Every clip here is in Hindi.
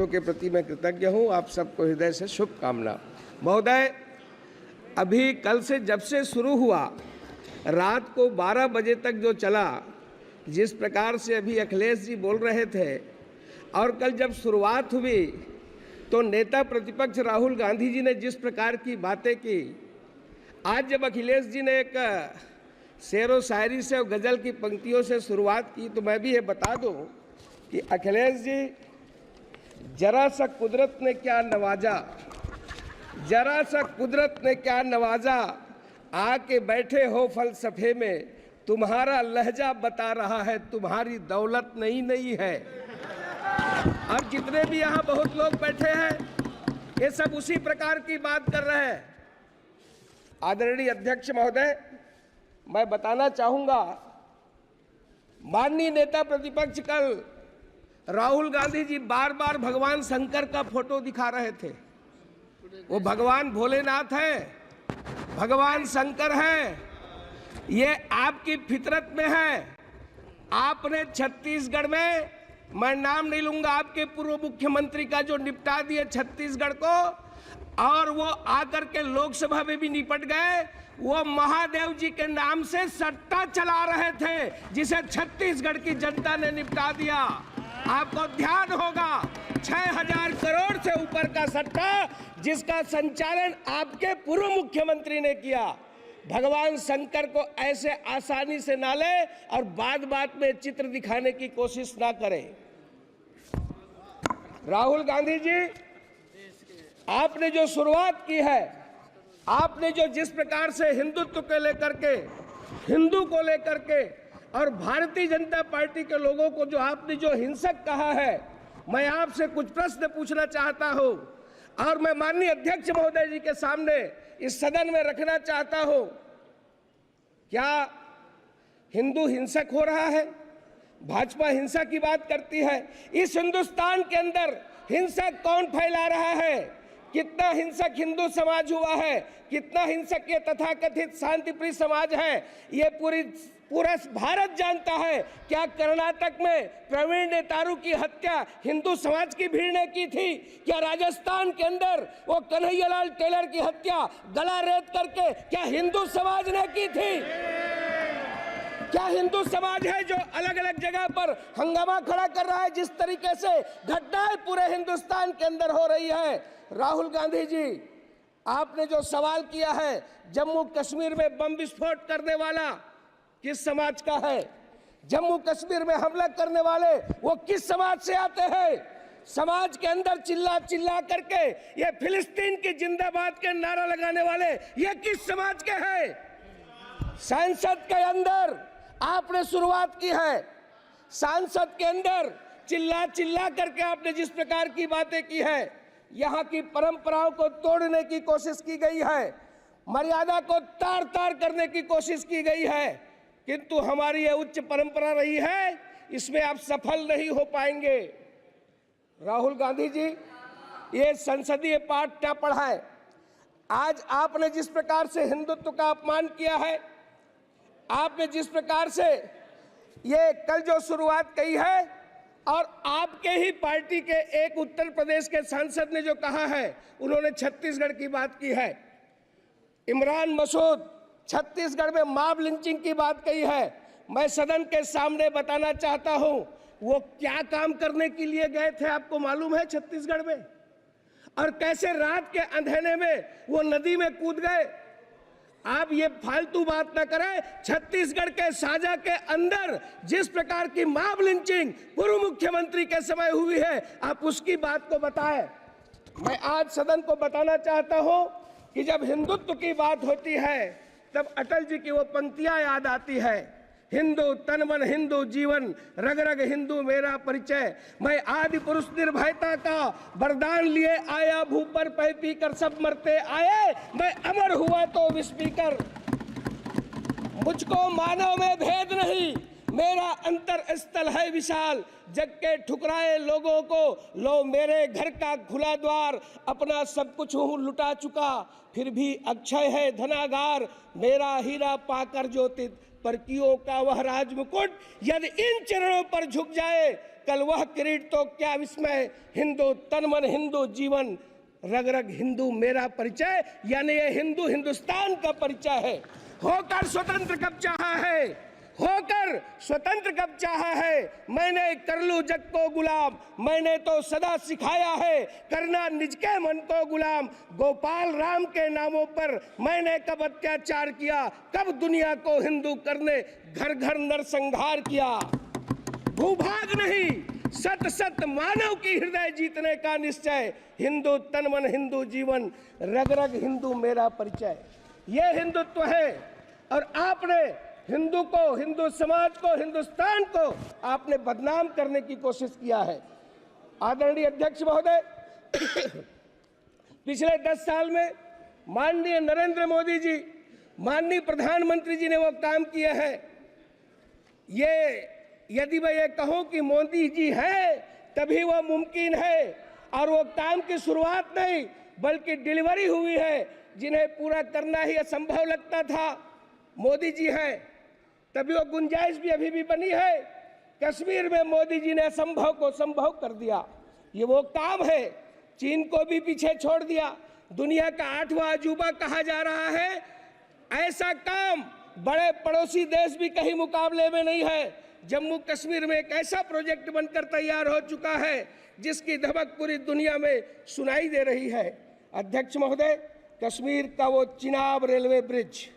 बच्चों के प्रति मैं कृतज्ञ हूँ। आप सबको हृदय से शुभकामना। महोदय, अभी कल से जब से शुरू हुआ, रात को 12 बजे तक जो चला, जिस प्रकार से अभी अखिलेश जी बोल रहे थे, और कल जब शुरुआत हुई तो नेता प्रतिपक्ष राहुल गांधी जी ने जिस प्रकार की बातें की, आज जब अखिलेश जी ने एक शेरो शायरी से और गज़ल की पंक्तियों से शुरुआत की, तो मैं भी ये बता दूं कि अखिलेश जी, जरा सा कुदरत ने क्या नवाजा, जरा सा कुदरत ने क्या नवाजा, आके बैठे हो फलसफे में, तुम्हारा लहजा बता रहा है तुम्हारी दौलत नई नई है। और जितने भी यहाँ बहुत लोग बैठे हैं, ये सब उसी प्रकार की बात कर रहे हैं। आदरणीय अध्यक्ष महोदय, मैं बताना चाहूंगा, माननीय नेता प्रतिपक्ष कल राहुल गांधी जी बार बार भगवान शंकर का फोटो दिखा रहे थे। वो भगवान भोलेनाथ है, भगवान शंकर है, ये आपकी फितरत में है। आपने छत्तीसगढ़ में, मैं नाम नहीं लूंगा, आपके पूर्व मुख्यमंत्री का जो निपटा दिए छत्तीसगढ़ को, और वो आकर के लोकसभा में भी निपट गए। वो महादेव जी के नाम से सट्टा चला रहे थे, जिसे छत्तीसगढ़ की जनता ने निपटा दिया। आपको ध्यान होगा, 6000 करोड़ से ऊपर का सट्टा, जिसका संचालन आपके पूर्व मुख्यमंत्री ने किया। भगवान शंकर को ऐसे आसानी से ना ले और बात बात में चित्र दिखाने की कोशिश ना करें। राहुल गांधी जी, आपने जो शुरुआत की है, आपने जो जिस प्रकार से हिंदुत्व को लेकर के, हिंदू को लेकर के और भारतीय जनता पार्टी के लोगों को जो आपने जो हिंसक कहा है, मैं आपसे कुछ प्रश्न पूछना चाहता हूं और मैं माननीय अध्यक्ष महोदय जी के सामने इस सदन में रखना चाहता हूं। क्या हिंदू हिंसक हो रहा है? भाजपा हिंसा की बात करती है। इस हिंदुस्तान के अंदर हिंसा कौन फैला रहा है? कितना हिंसक हिंदू समाज हुआ है, कितना हिंसक ये तथाकथित शांतिप्रिय समाज है, ये पूरा भारत जानता है। क्या कर्नाटक में प्रवीण नेतारू की हत्या हिंदू समाज की भीड़ ने की थी? क्या राजस्थान के अंदर वो कन्हैयालाल टेलर की हत्या गला रेत करके क्या हिंदू समाज ने की थी? क्या हिंदू समाज है जो अलग अलग जगह पर हंगामा खड़ा कर रहा है? जिस तरीके से घटनाएं पूरे हिंदुस्तान के अंदर हो रही है। राहुल गांधी जी, आपने जो सवाल किया है, जम्मू कश्मीर में बम विस्फोट करने वाला किस समाज का है? जम्मू कश्मीर में हमला करने वाले वो किस समाज से आते हैं? समाज के अंदर चिल्ला चिल्ला करके ये फिलिस्तीन की जिंदाबाद के नारा लगाने वाले ये किस समाज के हैं? संसद के अंदर आपने शुरुआत की है, संसद के अंदर चिल्ला चिल्ला करके आपने जिस प्रकार की बातें की है, यहाँ की परंपराओं को तोड़ने की कोशिश की गई है, मर्यादा को तार तार करने की कोशिश की गई है, किंतु हमारी ये उच्च परंपरा रही है, इसमें आप सफल नहीं हो पाएंगे। राहुल गांधी जी, ये संसदीय पाठ क्या पढ़ाए? आज आपने जिस प्रकार से हिंदुत्व का अपमान किया है, आपने जिस प्रकार से ये कल जो शुरुआत की है, और आपके ही पार्टी के एक उत्तर प्रदेश के सांसद ने जो कहा है, उन्होंने छत्तीसगढ़ की बात की है। इमरान मसूद छत्तीसगढ़ में मॉब लिंचिंग की बात कही है। मैं सदन के सामने बताना चाहता हूं, वो क्या काम करने के लिए गए थे आपको मालूम है छत्तीसगढ़ में? और कैसे रात के अंधेरे में वो नदी में कूद गए। आप ये फालतू बात ना करें। छत्तीसगढ़ के साजा के अंदर जिस प्रकार की मॉब लिंचिंग पूर्व मुख्यमंत्री के समय हुई है, आप उसकी बात को बताएं। मैं आज सदन को बताना चाहता हूं कि जब हिंदुत्व की बात होती है, तब अटल जी की वो पंक्तियां याद आती है, हिंदू तन मन हिंदू जीवन, रग रग हिंदू मेरा परिचय, मैं आदि पुरुष निर्भयता का वरदान लिए आया, भू पर पै पी कर सब मरते आए, मैं अमर हुआ तो विष पीकर। मुझको मानव में भेद नहीं, मेरा अंतर स्थल है विशाल, जग के ठुकराए लोगों को लो मेरे घर का खुला द्वार, अपना सब कुछ हूँ लुटा चुका, फिर भी अक्षय है धनागार, मेरा हीरा पाकर ज्योतित, परकियों का वह राज मुकुट, यदि इन चरणों पर झुक जाए कल वह किरीट तो क्या विस्मय, हिंदू तन मन हिंदू जीवन, रग रग हिंदू मेरा परिचय, यानी ये हिंदू हिंदुस्तान का परिचय है। होकर स्वतंत्र कब चाहा है, होकर स्वतंत्र कब चाहा है, मैंने कर लूं जग को गुलाम, मैंने तो सदा सिखाया है करना निज के मन को गुलाम। गोपाल राम के नामों पर मैंने कब अत्याचार किया, कब दुनिया को हिंदू करने घर घर नरसंहार किया। भूभाग नहीं सत सत मानव की हृदय जीतने का निश्चय, हिंदू तन मन हिंदू जीवन, रग रग हिंदू मेरा परिचय। ये हिंदुत्व है। और आपने हिंदू को, हिंदू समाज को, हिंदुस्तान को आपने बदनाम करने की कोशिश किया है। आदरणीय अध्यक्ष महोदय, पिछले 10 साल में माननीय नरेंद्र मोदी जी, माननीय प्रधानमंत्री जी ने वो काम किए हैं। ये यदि मैं ये कहूं कि मोदी जी है तभी वो मुमकिन है, और वो काम की शुरुआत नहीं बल्कि डिलीवरी हुई है, जिन्हें पूरा करना ही असंभव लगता था। मोदी जी हैं तभी वो गुंजाइश भी अभी भी बनी है। कश्मीर में मोदी जी ने असंभव को संभव कर दिया। ये वो काम है। चीन को भी पीछे छोड़ दिया, दुनिया का 8वां अजूबा कहा जा रहा है। ऐसा काम बड़े पड़ोसी देश भी कहीं मुकाबले में नहीं है। जम्मू कश्मीर में एक ऐसा प्रोजेक्ट बनकर तैयार हो चुका है जिसकी धमक पूरी दुनिया में सुनाई दे रही है। अध्यक्ष महोदय, कश्मीर का वो चिनाब रेलवे ब्रिज,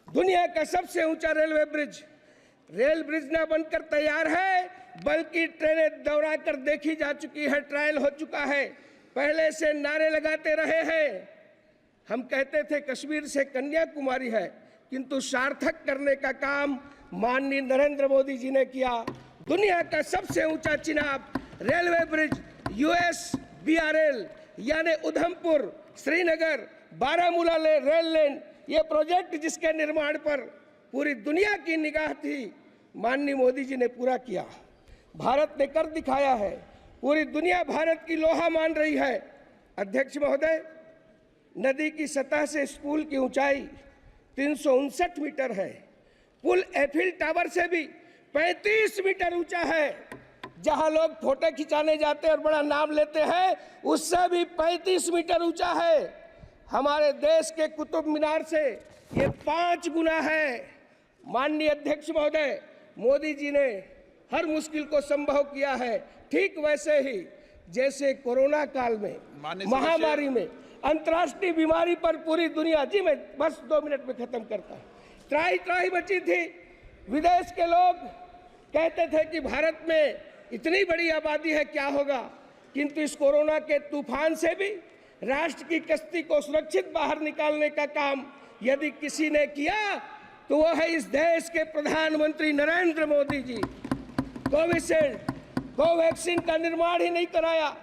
दुनिया का सबसे ऊंचा रेलवे ब्रिज, रेल ब्रिज न बनकर तैयार है बल्कि ट्रेनें दौड़ा कर देखी जा चुकी है, ट्रायल हो चुका है। पहले से नारे लगाते रहे हैं। हम कहते थे कश्मीर से कन्याकुमारी है, किंतु सार्थक करने का काम माननीय नरेंद्र मोदी जी ने किया। दुनिया का सबसे ऊंचा चिनाब रेलवे ब्रिज, USBRL यानी उधमपुर श्रीनगर बारामूला रेल लाइन, ये प्रोजेक्ट जिसके निर्माण पर पूरी दुनिया की निगाह थी, माननीय मोदी जी ने पूरा किया। भारत ने कर दिखाया है। पूरी दुनिया भारत की लोहा मान रही है। अध्यक्ष महोदय, नदी की सतह से स्कूल की ऊंचाई 359 मीटर है। पुल एफिल टावर से भी 35 मीटर ऊंचा है। जहां लोग फोटो खिंचाने जाते हैं और बड़ा नाम लेते हैं, उससे भी 35 मीटर ऊंचा है। हमारे देश के कुतुब मीनार से ये 5 गुना है। माननीय अध्यक्ष महोदय, मोदी जी ने हर मुश्किल को संभव किया है। ठीक वैसे ही जैसे कोरोना काल में, महामारी में, अंतर्राष्ट्रीय बीमारी पर पूरी दुनिया, जी मैं बस 2 मिनट में खत्म करता हूँ, त्राही त्राही बची थी। विदेश के लोग कहते थे कि भारत में इतनी बड़ी आबादी है, क्या होगा, किंतु इस कोरोना के तूफान से भी राष्ट्र की कश्ती को सुरक्षित बाहर निकालने का काम यदि किसी ने किया तो वो है इस देश के प्रधानमंत्री नरेंद्र मोदी जी। कोविशील्ड, कोवैक्सीन का निर्माण ही नहीं कराया,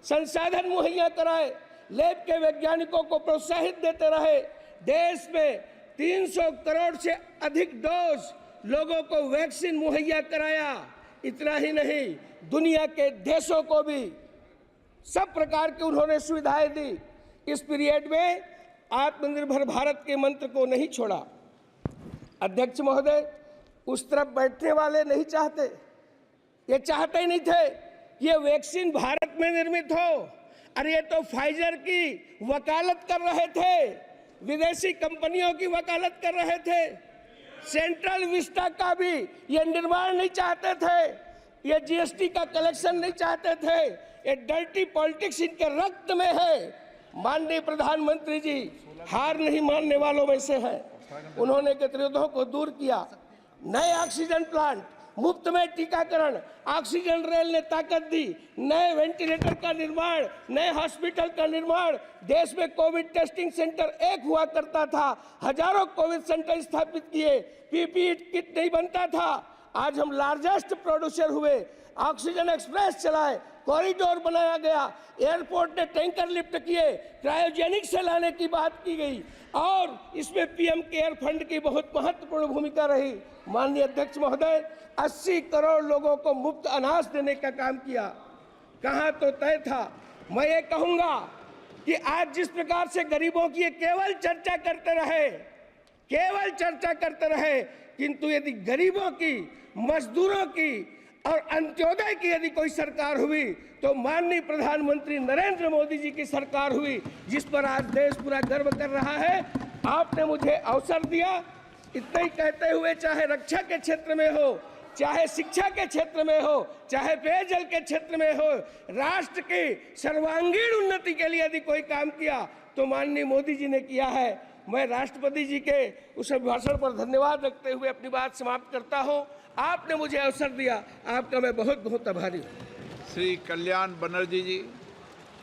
संसाधन मुहैया कराए, लैब के वैज्ञानिकों को प्रोत्साहित देते रहे। देश में 300 करोड़ से अधिक डोज लोगों को वैक्सीन मुहैया कराया। इतना ही नहीं, दुनिया के देशों को भी सब प्रकार की उन्होंने सुविधाएं दी। इस पीरियड में आत्मनिर्भर भारत के मंत्र को नहीं छोड़ा। अध्यक्ष महोदय, उस तरफ बैठने वाले नहीं चाहते, ये चाहते ही नहीं थे ये वैक्सीन भारत में निर्मित हो। अरे ये तो फाइजर की वकालत कर रहे थे, विदेशी कंपनियों की वकालत कर रहे थे। सेंट्रल विस्टा का भी ये निर्माण नहीं चाहते थे, ये GST का कलेक्शन नहीं चाहते थे। ये डर्टी पॉलिटिक्स इनके रक्त में है। माननीय प्रधानमंत्री जी हार नहीं मानने वालों में से हैं। उन्होंने गतिरोधों को दूर किया। नए ऑक्सीजन प्लांट, मुफ्त में टीकाकरण, ऑक्सीजन रेल ने ताकत दी, नए वेंटिलेटर का निर्माण, नए हॉस्पिटल का निर्माण। देश में कोविड टेस्टिंग सेंटर एक हुआ करता था, हजारों कोविड सेंटर स्थापित किए। PPE किट नहीं बनता था, आज हम लार्जेस्ट प्रोड्यूसर हुए। ऑक्सीजन एक्सप्रेस चलाए, कॉरिडोर बनाया गया, एयरपोर्ट ने टैंकर लिफ्ट किए, क्रायोजेनिक से लाने की बात की गई और इसमें PM केयर फंड की बहुत महत्वपूर्ण भूमिका रही। माननीय अध्यक्ष महोदय, 80 करोड़ लोगों को मुफ्त अनाज देने का काम किया। कहाँ तो तय था। मैं ये कहूँगा कि आज जिस प्रकार से गरीबों की केवल चर्चा करते रहे, किंतु यदि गरीबों की, मजदूरों की, और अंत्योदय की यदि कोई सरकार हुई तो माननीय प्रधानमंत्री नरेंद्र मोदी जी की सरकार हुई, जिस पर आज देश पूरा गर्व कर रहा है। आपने मुझे अवसर दिया। इतना ही कहते हुए, चाहे रक्षा के क्षेत्र में हो, चाहे शिक्षा के क्षेत्र में हो, चाहे पेयजल के क्षेत्र में हो, राष्ट्र की सर्वांगीण उन्नति के लिए यदि कोई काम किया तो माननीय मोदी जी ने किया है। मैं राष्ट्रपति जी के उस भाषण पर धन्यवाद रखते हुए अपनी बात समाप्त करता हूं। आपने मुझे अवसर दिया, आपका मैं बहुत बहुत आभारी हूं। श्री कल्याण बनर्जी जी।